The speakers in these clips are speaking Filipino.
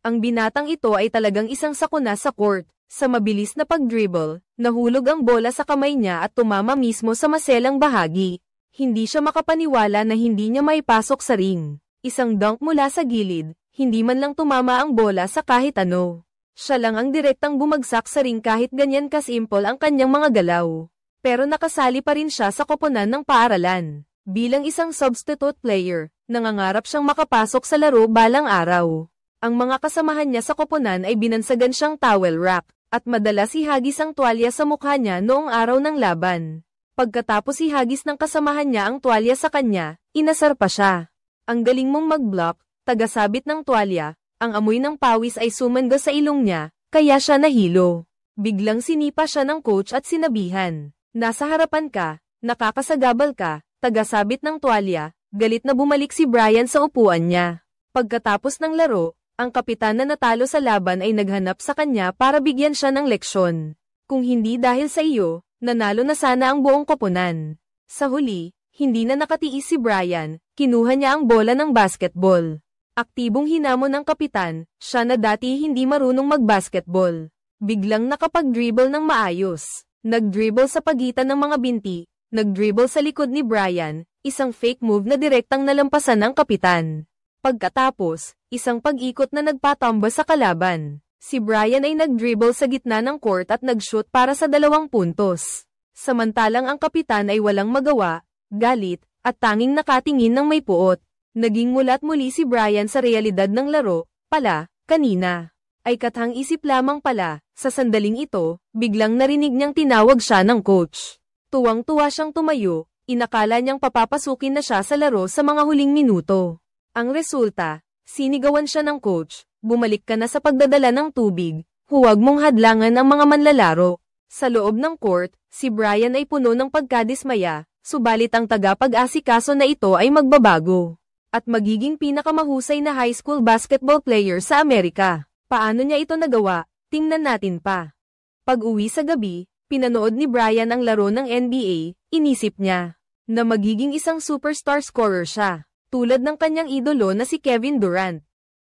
Ang binatang ito ay talagang isang sakuna sa court. Sa mabilis na pag-dribble, nahulog ang bola sa kamay niya at tumama mismo sa maselang bahagi. Hindi siya makapaniwala na hindi niya maipasok sa ring. Isang dunk mula sa gilid, hindi man lang tumama ang bola sa kahit ano. Siya lang ang direktang bumagsak sa ring kahit ganyan kasimple ang kanyang mga galaw. Pero nakasali pa rin siya sa koponan ng paaralan. Bilang isang substitute player, nangangarap siyang makapasok sa laro balang araw. Ang mga kasamahan niya sa koponan ay binansagan siyang towel rack, at madalas ihagis ang tuwalya sa mukha niya noong araw ng laban. Pagkatapos ihagis ng kasamahan niya ang tuwalya sa kanya, inasar pa siya. Ang galing mong mag-block, tagasabit ng tuwalya, ang amoy ng pawis ay sumanda sa ilong niya, kaya siya nahilo. Biglang sinipa siya ng coach at sinabihan, "Nasa harapan ka, nakakasagabal ka," tagasabit ng tuwalya, galit na bumalik si Brian sa upuan niya. Pagkatapos ng laro, ang kapitan na natalo sa laban ay naghanap sa kanya para bigyan siya ng leksyon. Kung hindi dahil sa iyo, nanalo na sana ang buong koponan. Sa huli, hindi na nakatiis si Brian, kinuha niya ang bola ng basketball. Aktibong hinamon ng kapitan, siya na dati hindi marunong mag-basketball. Biglang nakapag-dribble ng maayos. Nag-dribble sa pagitan ng mga binti, nag-dribble sa likod ni Brian, isang fake move na direktang nalampasan ng kapitan. Pagkatapos, isang pag-ikot na nagpatomba sa kalaban. Si Brian ay nag-dribble sa gitna ng court at nag-shoot para sa 2 puntos. Samantalang ang kapitan ay walang magawa, galit, at tanging nakatingin ng may puot. Naging mulat muli si Brian sa realidad ng laro, kanina. Ay kathang isip lamang pala, sa sandaling ito, biglang narinig niyang tinawag siya ng coach. Tuwang-tuwa siyang tumayo, inakala niyang papapasukin na siya sa laro sa mga huling minuto. Ang resulta, sinigawan siya ng coach, "Bumalik ka na sa pagdadala ng tubig, huwag mong hadlangan ang mga manlalaro." Sa loob ng court, si Brian ay puno ng pagkadismaya, subalit ang tagapag-asikaso na ito ay magbabago. At magiging pinakamahusay na high school basketball player sa Amerika. Paano niya ito nagawa? Tingnan natin pa. Pag-uwi sa gabi, pinanood ni Brian ang laro ng NBA, inisip niya na magiging isang superstar scorer siya. Tulad ng kanyang idolo na si Kevin Durant.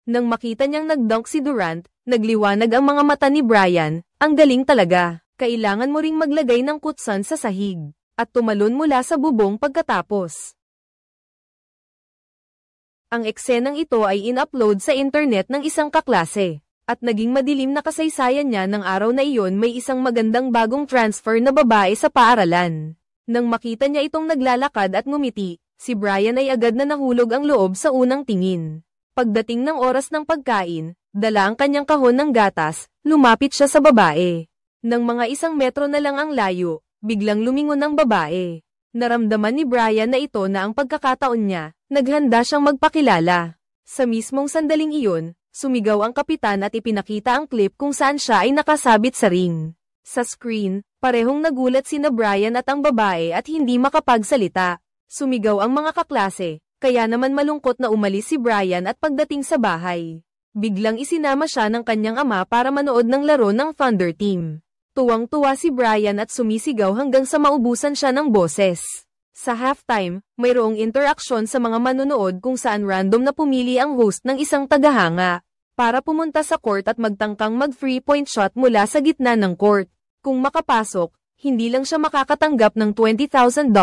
Nang makita niyang nag-dunk si Durant, nagliwanag ang mga mata ni Brian, ang galing talaga. Kailangan mo ring maglagay ng kutsan sa sahig, at tumalon mula sa bubong pagkatapos. Ang eksenang ito ay in-upload sa internet ng isang kaklase, at naging madilim na kasaysayan niya ng araw na iyon may isang magandang bagong transfer na babae sa paaralan. Nang makita niya itong naglalakad at ngumiti, si Brian ay agad na nahulog ang loob sa unang tingin. Pagdating ng oras ng pagkain, dala ang kanyang kahon ng gatas, lumapit siya sa babae. Nang mga 1 metro na lang ang layo, biglang lumingon ang babae. Naramdaman ni Brian na ito na ang pagkakataon niya, naghanda siyang magpakilala. Sa mismong sandaling iyon, sumigaw ang kapitan at ipinakita ang clip kung saan siya ay nakasabit sa ring. Sa screen, parehong nagulat sina Brian at ang babae at hindi makapagsalita. Sumigaw ang mga kaklase, kaya naman malungkot na umalis si Brian at pagdating sa bahay, biglang isinama siya ng kanyang ama para manood ng laro ng Thunder Team. Tuwang-tuwa si Brian at sumisigaw hanggang sa maubusan siya ng boses. Sa halftime, mayroong interaksyon sa mga manonood kung saan random na pumili ang host ng isang tagahanga para pumunta sa court at magtangkang mag 3-point shot mula sa gitna ng court. Kung makapasok, hindi lang siya makakatanggap ng $20,000.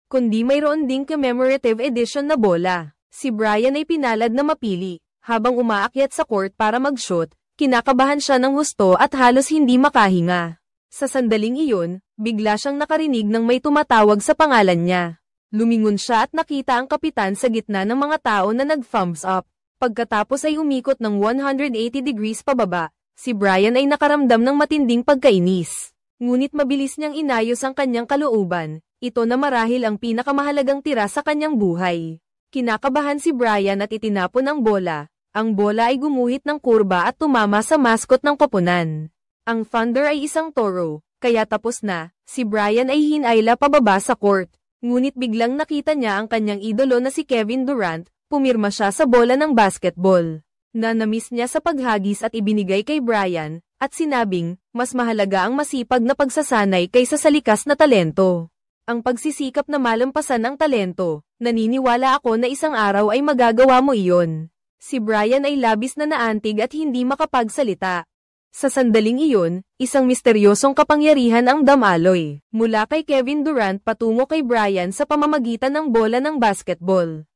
Kundi mayroon ding commemorative edition na bola. Si Brian ay pinalad na mapili. Habang umaakyat sa court para mag-shoot, kinakabahan siya ng husto at halos hindi makahinga. Sa sandaling iyon, bigla siyang nakarinig ng may tumatawag sa pangalan niya. Lumingon siya at nakita ang kapitan sa gitna ng mga tao na nag-thumbs up. Pagkatapos ay umikot ng 180 degrees pababa, si Brian ay nakaramdam ng matinding pagkainis. Ngunit mabilis niyang inayos ang kanyang kalooban. Ito na marahil ang pinakamahalagang tira sa kanyang buhay. Kinakabahan si Brian at itinapon ang bola. Ang bola ay gumuhit ng kurba at tumama sa mascot ng koponan. Ang Thunder ay isang toro, kaya tapos na, si Brian ay hinayla pababa sa court. Ngunit biglang nakita niya ang kanyang idolo na si Kevin Durant, pumirma siya sa bola ng basketball. Na-namiss niya sa paghagis at ibinigay kay Brian, at sinabing, mas mahalaga ang masipag na pagsasanay kaysa sa likas na talento. Ang pagsisikap na malampasan ang talento, naniniwala ako na isang araw ay magagawa mo iyon. Si Brian ay labis na naantig at hindi makapagsalita. Sa sandaling iyon, isang misteryosong kapangyarihan ang damaloy, mula kay Kevin Durant patungo kay Brian sa pamamagitan ng bola ng basketball.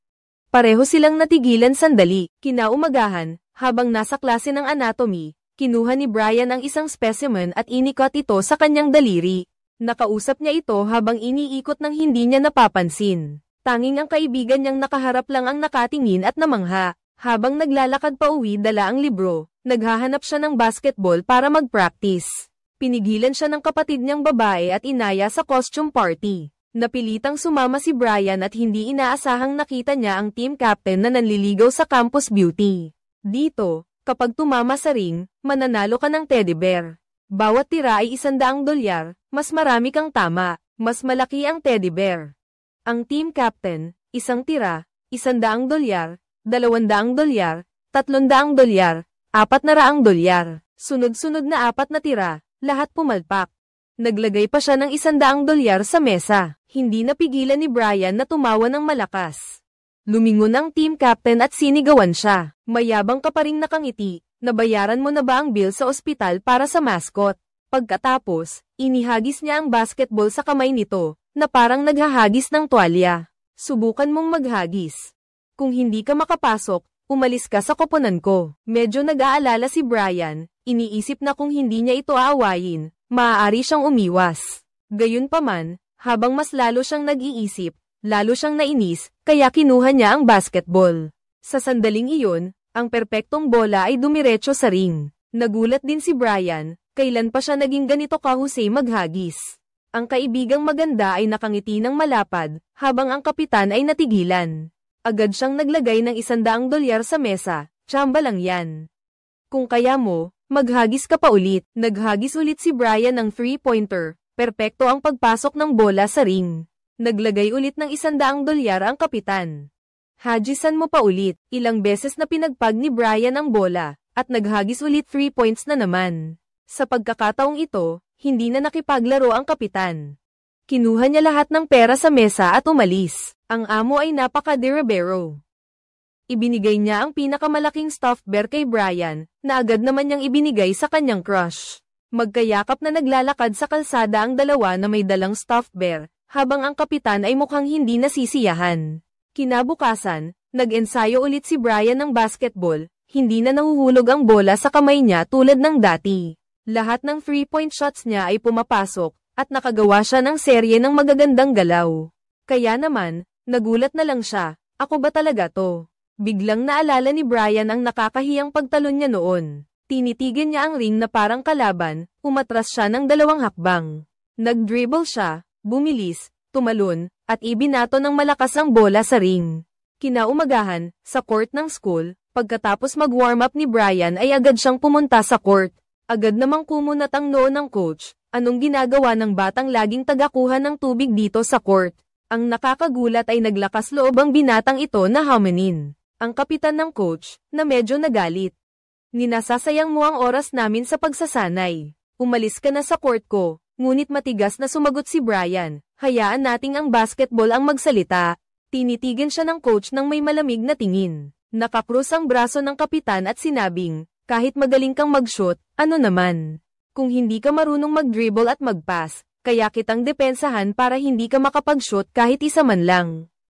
Pareho silang natigilan sandali. Kinaumagahan, habang nasa klase ng anatomy, kinuha ni Brian ang isang specimen at inikot ito sa kanyang daliri. Nakausap niya ito habang iniikot ng hindi niya napapansin. Tanging ang kaibigan niyang nakaharap lang ang nakatingin at namangha. Habang naglalakad pa uwi dala ang libro, naghahanap siya ng basketball para mag-practice. Pinigilan siya ng kapatid niyang babae at inaya sa costume party. Napilitang sumama si Brian at hindi inaasahang nakita niya ang team captain na nanliligaw sa campus beauty. Dito, kapag tumama sa ring, mananalo ka ng teddy bear. Bawat tira ay $100, mas marami kang tama, mas malaki ang teddy bear. Ang team captain, isang tira, $100, $200, $300, $400. Sunod-sunod na 4 na tira, lahat pumalpak. Naglagay pa siya ng $100 sa mesa. Hindi napigilan ni Brian na tumawa ng malakas. Lumingon ang team captain at sinigawan siya. Mayabang ka pa ring nakangiti, nabayaran mo na ba ang bill sa ospital para sa mascot? Pagkatapos, inihagis niya ang basketball sa kamay nito, na parang naghahagis ng tuwalya. Subukan mong maghagis. Kung hindi ka makapasok, umalis ka sa koponan ko. Medyo nag-aalala si Brian, iniisip na kung hindi niya ito aawayin, maaari siyang umiwas. Gayunpaman, habang mas lalo siyang nag-iisip, lalo siyang nainis, kaya kinuha niya ang basketball. Sa sandaling iyon, ang perpektong bola ay dumiretso sa ring. Nagulat din si Brian, kailan pa siya naging ganito kahusay maghagis. Ang kaibigang maganda ay nakangiti ng malapad, habang ang kapitan ay natigilan. Agad siyang naglagay ng $100 sa mesa, tsamba lang yan. Kung kaya mo, maghagis ka pa ulit. Naghagis ulit si Brian ng 3-pointer, perpekto ang pagpasok ng bola sa ring. Naglagay ulit ng $100 ang kapitan. Hagisan mo pa ulit, ilang beses na pinagpag ni Brian ang bola, at naghagis ulit 3 points na naman. Sa pagkakataong ito, hindi na nakipaglaro ang kapitan. Kinuha niya lahat ng pera sa mesa at umalis. Ang amo ay napaka-derebero. Ibinigay niya ang pinakamalaking stuffed bear kay Brian, na agad naman niyang ibinigay sa kanyang crush. Magkayakap na naglalakad sa kalsada ang dalawa na may dalang stuffed bear, habang ang kapitan ay mukhang hindi nasisiyahan. Kinabukasan, nag-ensayo ulit si Brian ng basketball, hindi na nahuhulog ang bola sa kamay niya tulad ng dati. Lahat ng 3-point shots niya ay pumapasok, at nakagawa siya ng serye ng magagandang galaw. Kaya naman, nagulat na lang siya, ako ba talaga to? Biglang naalala ni Brian ang nakakahiyang pagtalon niya noon. Tinitigan niya ang ring na parang kalaban, umatras siya ng 2 hakbang. Nag-dribble siya, bumilis, tumalon, at ibinato ng malakas ang bola sa ring. Kinaumagahan, sa court ng school, pagkatapos mag-warm up ni Brian ay agad siyang pumunta sa court. Agad namang kumunat ang noo ng coach, anong ginagawa ng batang laging tagakuha ng tubig dito sa court? Ang nakakagulat ay naglakas loob ang binatang ito na huminin. Ang kapitan ng coach, na medyo nagalit. Ninasasayang mo ang oras namin sa pagsasanay. Umalis ka na sa court ko, ngunit matigas na sumagot si Brian, hayaan nating ang basketball ang magsalita. Tinitigan siya ng coach ng may malamig na tingin. Nakakrus ang braso ng kapitan at sinabing, kahit magaling kang mag-shoot, ano naman? Kung hindi ka marunong mag-dribble at mag-pass, kaya kitang depensahan para hindi ka makapag-shoot kahit isa man lang.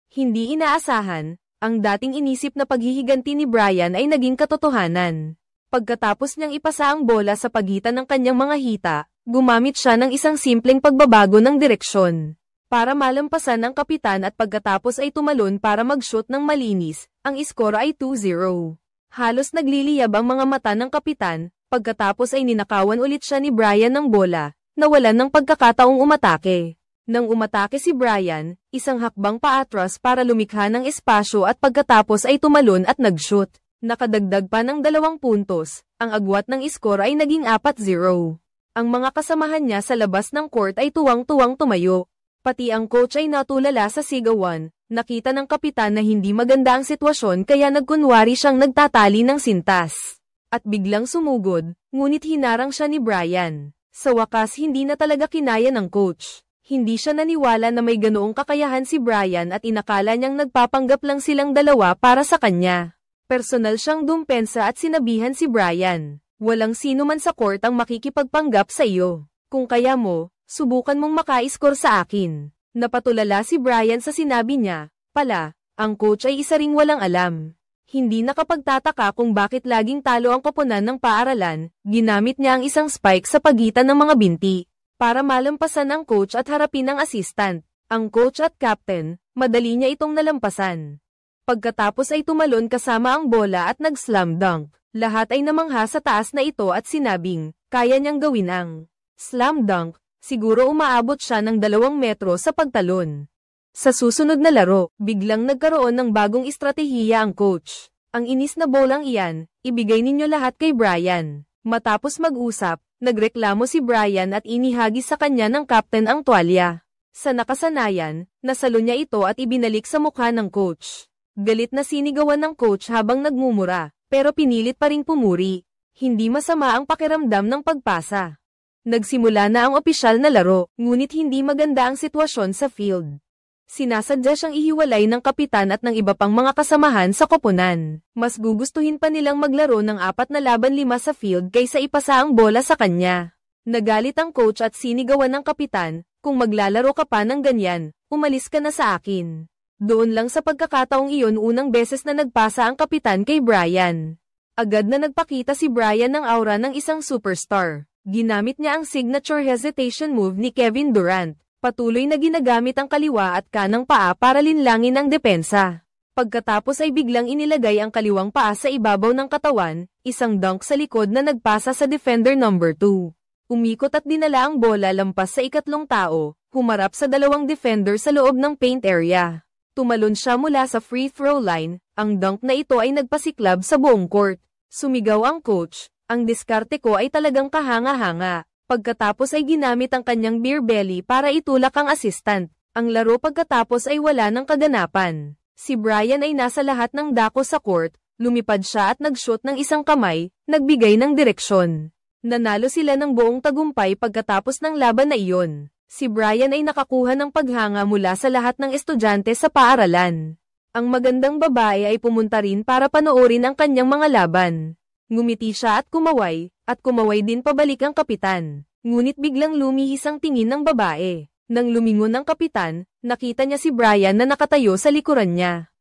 Hindi inaasahan, ang dating inisip na paghihiganti ni Brian ay naging katotohanan. Pagkatapos niyang ipasa ang bola sa pagitan ng kanyang mga hita, gumamit siya ng isang simpleng pagbabago ng direksyon. Para malampasan ng kapitan at pagkatapos ay tumalon para mag-shoot ng malinis, ang iskor ay 2-0. Halos nagliliyab ang mga mata ng kapitan, pagkatapos ay ninakawan ulit siya ni Brian ng bola, nawalan ng pagkakataong umatake. Nang umatake si Brian, isang hakbang paatras para lumikha ng espasyo at pagkatapos ay tumalon at nag-shoot. Nakadagdag pa ng 2 puntos, ang agwat ng iskor ay naging 4-0. Ang mga kasamahan niya sa labas ng court ay tuwang-tuwang tumayo. Pati ang coach ay natulala sa sigawan, nakita ng kapitan na hindi maganda ang sitwasyon kaya nagkunwari siyang nagtatali ng sintas. At biglang sumugod, ngunit hinarang siya ni Brian. Sa wakas hindi na talaga kinaya ng coach. Hindi siya naniwala na may ganoong kakayahan si Brian at inakala niyang nagpapanggap lang silang dalawa para sa kanya. Personal siyang dumpensa at sinabihan si Brian, walang sino man sa court ang makikipagpanggap sa iyo. Kung kaya mo, subukan mong maka-score sa akin. Napatulala si Brian sa sinabi niya, pala, ang coach ay isa ring walang alam. Hindi nakapagtataka kung bakit laging talo ang koponan ng paaralan, ginamit niya ang isang spike sa pagitan ng mga binti, para malampasan ang coach at harapin ang assistant. Ang coach at captain, madali niya itong nalampasan. Pagkatapos ay tumalon kasama ang bola at nag-slam dunk. Lahat ay namangha sa taas na ito at sinabing, kaya niyang gawin ang slam dunk, siguro umaabot siya ng 2 metro sa pagtalon. Sa susunod na laro, biglang nagkaroon ng bagong estratehiya ang coach. Ang inis na bolang iyan, ibigay ninyo lahat kay Brian. Matapos mag-usap, nagreklamo si Brian at inihagis sa kanya ng captain ang tuwalya. Sa nakasanayan, nasalo niya ito at ibinalik sa mukha ng coach. Galit na sinigawan ng coach habang nagmumura, pero pinilit pa ring pumuri. Hindi masama ang pakiramdam ng pagpasa. Nagsimula na ang opisyal na laro, ngunit hindi maganda ang sitwasyon sa field. Sinasadya siyang ihiwalay ng kapitan at ng iba pang mga kasamahan sa koponan. Mas gugustuhin pa nilang maglaro ng 4 na laban 5 sa field kaysa ipasa ang bola sa kanya. Nagalit ang coach at sinigawan ng kapitan, kung maglalaro ka pa ng ganyan, umalis ka na sa akin. Doon lang sa pagkakataong iyon unang beses na nagpasa ang kapitan kay Brian. Agad na nagpakita si Brian ng aura ng isang superstar. Ginamit niya ang signature hesitation move ni Kevin Durant. Patuloy na ginagamit ang kaliwa at kanang paa para linlangin ang depensa. Pagkatapos ay biglang inilagay ang kaliwang paa sa ibabaw ng katawan, isang dunk sa likod na nagpasa sa defender number 2. Umikot at dinala ang bola lampas sa ikatlong tao, humarap sa 2 defender sa loob ng paint area. Tumalon siya mula sa free throw line, ang dunk na ito ay nagpasiklab sa buong court. Sumigaw ang coach, ang diskarte ko ay talagang kahanga-hanga. Pagkatapos ay ginamit ang kanyang beer belly para itulak ang assistant. Ang laro pagkatapos ay wala ng kaganapan. Si Brian ay nasa lahat ng dako sa court, lumipad siya at nag-shoot ng isang kamay, nagbigay ng direksyon. Nanalo sila ng buong tagumpay pagkatapos ng laban na iyon. Si Brian ay nakakuha ng paghanga mula sa lahat ng estudyante sa paaralan. Ang magandang babae ay pumunta rin para panoorin ang kanyang mga laban. Ngumiti siya at kumaway din pabalik ang kapitan. Ngunit biglang lumihis ang tingin ng babae. Nang lumingon ang kapitan, nakita niya si Brian na nakatayo sa likuran niya.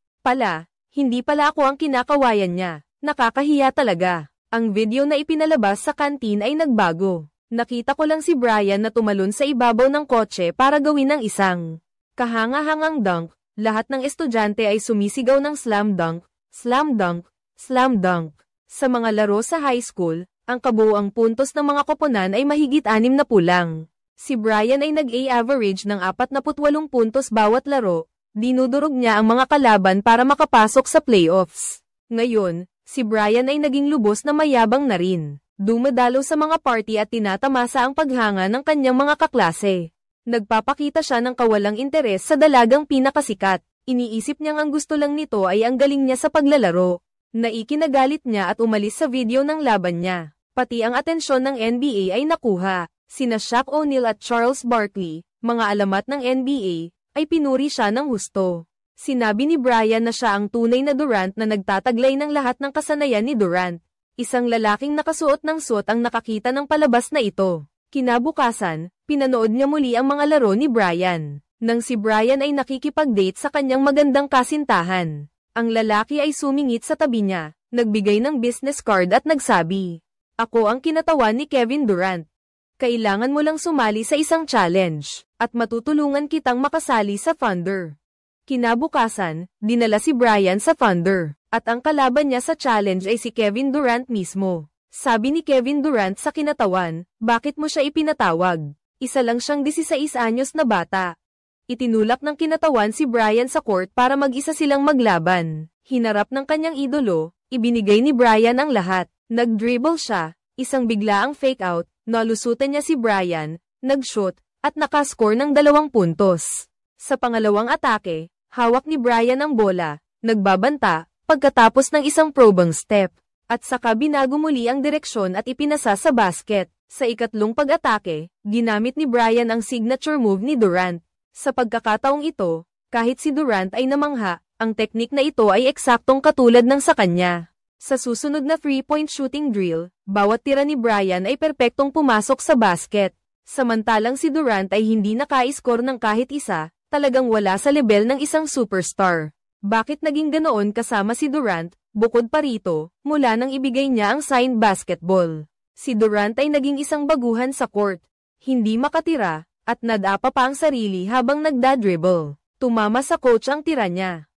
Hindi pala ako ang kinakawayan niya. Nakakahiya talaga. Ang video na ipinalabas sa kantin ay nagbago. Nakita ko lang si Brian na tumalon sa ibabaw ng kotse para gawin ng isang kahanga-hangang dunk. Lahat ng estudyante ay sumisigaw ng slam dunk, slam dunk, slam dunk. Sa mga laro sa high school, ang kabuuang puntos ng mga koponan ay mahigit 60 lang. Si Brian ay nag-average ng 48 puntos bawat laro. Dinudurog niya ang mga kalaban para makapasok sa playoffs. Ngayon, si Brian ay naging lubos na mayabang na rin. Dumadalo sa mga party at tinatamasa ang paghanga ng kanyang mga kaklase. Nagpapakita siya ng kawalang interes sa dalagang pinakasikat. Iniisip niyang ang gusto lang nito ay ang galing niya sa paglalaro. Naikinagalit niya at umalis sa video ng laban niya. Pati ang atensyon ng NBA ay nakuha. Sina Shaq O'Neal at Charles Barkley, mga alamat ng NBA, ay pinuri siya ng husto. Sinabi ni Brian na siya ang tunay na Durant na nagtataglay ng lahat ng kasanayan ni Durant. Isang lalaking nakasuot ng suot ang nakakita ng palabas na ito. Kinabukasan, pinanood niya muli ang mga laro ni Brian. Nang si Brian ay nakikipag-date sa kanyang magandang kasintahan. Ang lalaki ay sumingit sa tabi niya, nagbigay ng business card at nagsabi, "Ako ang kinatawan ni Kevin Durant. Kailangan mo lang sumali sa isang challenge, at matutulungan kitang makasali sa Thunder." Kinabukasan, dinala si Brian sa Thunder. At ang kalaban niya sa challenge ay si Kevin Durant mismo. Sabi ni Kevin Durant sa kinatawan, "Bakit mo siya ipinatawag? Isa lang siyang 16 anyos na bata." Itinulak ng kinatawan si Brian sa court para mag-isa silang maglaban. Hinarap ng kanyang idolo, ibinigay ni Brian ang lahat. Nag-dribble siya, isang biglaang fake out, nalusutan niya si Brian, nag-shoot, at nakascore ng 2 puntos. Sa pangalawang atake, hawak ni Brian ang bola, nagbabanta, pagkatapos ng isang probang step, at saka binago muli ang direksyon at ipinasa sa basket. Sa ikatlong pag-atake, ginamit ni Brian ang signature move ni Durant. Sa pagkakataong ito, kahit si Durant ay namangha, Ang teknik na ito ay eksaktong katulad ng sa kanya. Sa susunod na 3-point shooting drill, bawat tira ni Brian ay perpektong pumasok sa basket. Samantalang si Durant ay hindi naka-score ng kahit isa, talagang wala sa level ng isang superstar. Bakit naging ganoon kasama si Durant? Bukod pa rito, mula nang ibigay niya ang signed basketball. Si Durant ay naging isang baguhan sa court. Hindi makatira, at nadapa pa ang sarili habang nagdadribble. Tumama sa coach ang tira niya.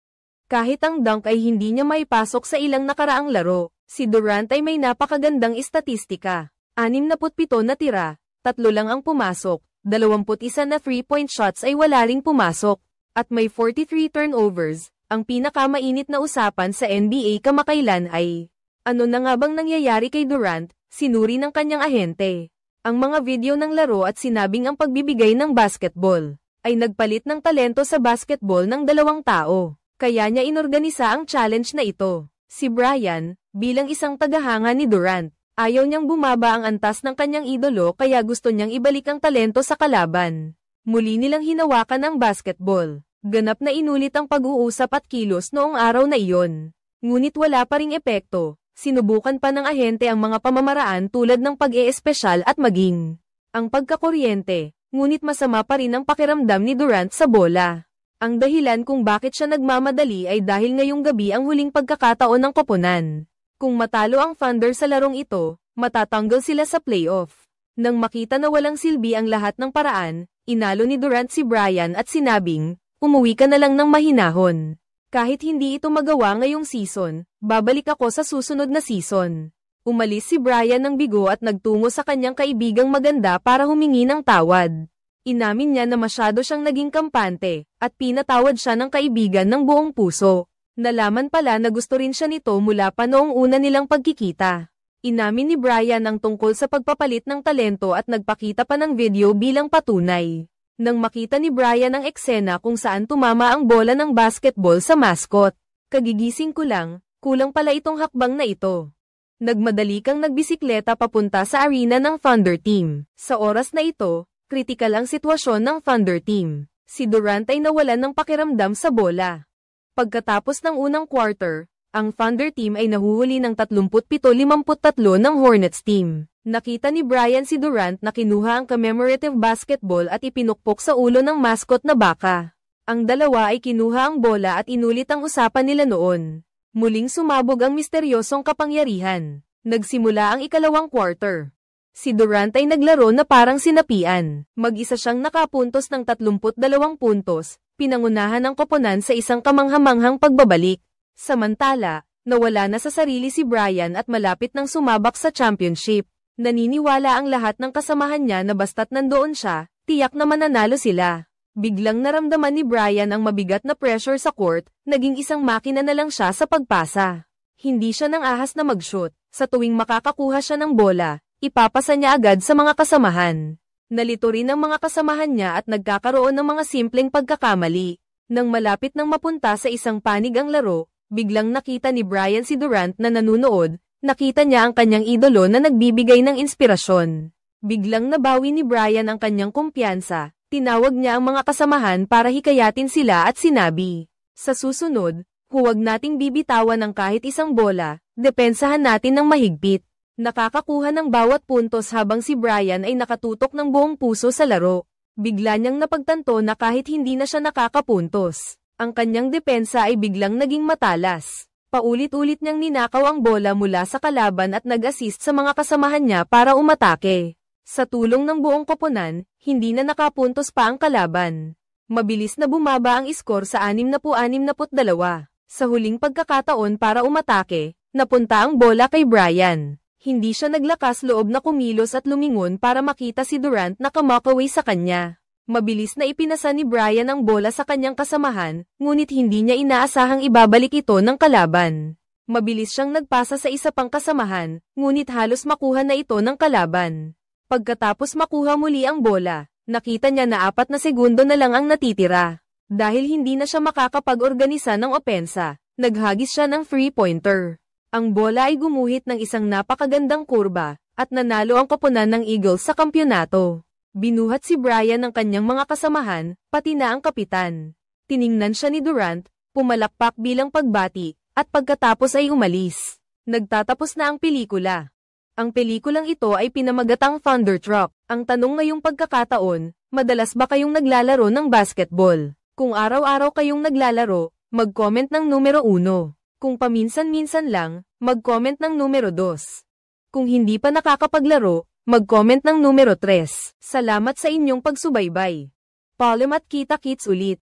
Kahit ang dunk ay hindi niya maipasok sa ilang nakaraang laro, si Durant ay may napakagandang istatistika. 67 na tira, 3 lang ang pumasok, 21 na 3-point shots ay wala ring pumasok, at may 43 turnovers. Ang pinakamainit na usapan sa NBA kamakailan ay, ano na nga bang nangyayari kay Durant? Sinuri ng kanyang ahente ang mga video ng laro at sinabing ang pagbibigay ng basketball ay nagpalit ng talento sa basketball ng 2 tao. Kaya niya inorganisa ang challenge na ito. Si Brian, bilang isang tagahanga ni Durant, ayaw niyang bumaba ang antas ng kanyang idolo kaya gusto niyang ibalik ang talento sa kalaban. Muli nilang hinawakan ang basketball. Ganap na inulit ang pag-uusap at kilos noong araw na iyon. Ngunit wala pa ring epekto. Sinubukan pa ng ahente ang mga pamamaraan tulad ng pag-e-espesyal at maging ang pagkakuryente. Ngunit masama pa rin ang pakiramdam ni Durant sa bola. Ang dahilan kung bakit siya nagmamadali ay dahil ngayong gabi ang huling pagkakataon ng koponan. Kung matalo ang Thunder sa larong ito, matatanggal sila sa playoff. Nang makita na walang silbi ang lahat ng paraan, inalo ni Durant si Brian at sinabing, umuwi ka na lang ng mahinahon. Kahit hindi ito magawa ngayong season, babalik ako sa susunod na season. Umalis si Brian ng bigo at nagtungo sa kanyang kaibigang maganda para humingi ng tawad. Inamin niya na masyado siyang naging kampante, at pinatawad siya ng kaibigan ng buong puso. Nalaman pala na gusto rin siya nito mula pa noong una nilang pagkikita. Inamin ni Brian ang tungkol sa pagpapalit ng talento at nagpakita pa ng video bilang patunay. Nang makita ni Brian ang eksena kung saan tumama ang bola ng basketball sa mascot. Kagigising ko lang, kulang pala itong hakbang na ito. Nagmadali kang nagbisikleta papunta sa arena ng Thunder team. Sa oras na ito, kritikal ang sitwasyon ng Thunder team. Si Durant ay nawalan ng pakiramdam sa bola. Pagkatapos ng unang quarter, ang Thunder team ay nahuhuli ng 37-53 ng Hornets team. Nakita ni Brian si Durant na kinuha ang commemorative basketball at ipinukpok sa ulo ng mascot na baka. Ang dalawa ay kinuha ang bola at inulit ang usapan nila noon. Muling sumabog ang misteryosong kapangyarihan. Nagsimula ang ikalawang quarter. Si Durant ay naglaro na parang sinapian. Mag-isa siyang nakapuntos ng 32 puntos, pinangunahan ang koponan sa isang kamanghamanghang pagbabalik. Samantala, nawala na sa sarili si Brian at malapit nang sumabak sa championship. Naniniwala ang lahat ng kasamahan niya na basta't nandoon siya, tiyak na mananalo sila. Biglang naramdaman ni Brian ang mabigat na pressure sa court, naging isang makina na lang siya sa pagpasa. Hindi siya nang ahas na mag-shoot, sa tuwing makakakuha siya ng bola, ipapasa niya agad sa mga kasamahan. Nalito rin ang mga kasamahan niya at nagkakaroon ng mga simpleng pagkakamali. Nang malapit nang mapunta sa isang panig ang laro, biglang nakita ni Brian si Durant na nanunood. Nakita niya ang kanyang idolo na nagbibigay ng inspirasyon. Biglang nabawi ni Brian ang kanyang kumpiyansa, tinawag niya ang mga kasamahan para hikayatin sila at sinabi, sa susunod, huwag nating bibitawan ng kahit isang bola, depensahan natin ng mahigpit. Nakakakuha ng bawat puntos habang si Brian ay nakatutok ng buong puso sa laro. Bigla niyang napagtanto na kahit hindi na siya nakakapuntos, ang kanyang depensa ay biglang naging matalas. Paulit-ulit niyang ninakaw ang bola mula sa kalaban at nag-assist sa mga kasamahan niya para umatake. Sa tulong ng buong koponan, hindi na nakapuntos pa ang kalaban. Mabilis na bumaba ang iskor sa 60-62. Sa huling pagkakataon para umatake, napunta ang bola kay Brian. Hindi siya naglakas loob na kumilos at lumingon para makita si Durant na kamakaway sa kanya. Mabilis na ipinasa ni Brian ang bola sa kanyang kasamahan, ngunit hindi niya inaasahang ibabalik ito ng kalaban. Mabilis siyang nagpasa sa isa pang kasamahan, ngunit halos makuha na ito ng kalaban. Pagkatapos makuha muli ang bola, nakita niya na 4 na segundo na lang ang natitira. Dahil hindi na siya makakapag-organisa ng opensa, naghagis siya ng 3-pointer. Ang bola ay gumuhit ng isang napakagandang kurba, at nanalo ang koponan ng Eagles sa kampyonato. Binuhat si Brian ng kanyang mga kasamahan, pati na ang kapitan. Tiningnan siya ni Durant, pumalakpak bilang pagbati, at pagkatapos ay umalis. Nagtatapos na ang pelikula. Ang pelikulang ito ay pinamagatang Thunderstruck. Ang tanong ngayong pagkakataon, madalas ba kayong naglalaro ng basketball? Kung araw-araw kayong naglalaro, mag-comment ng numero 1. Kung paminsan-minsan lang, mag-comment ng numero 2. Kung hindi pa nakakapaglaro, mag-comment ng numero 3. Salamat sa inyong pagsubaybay. Paalam at kita-kits ulit.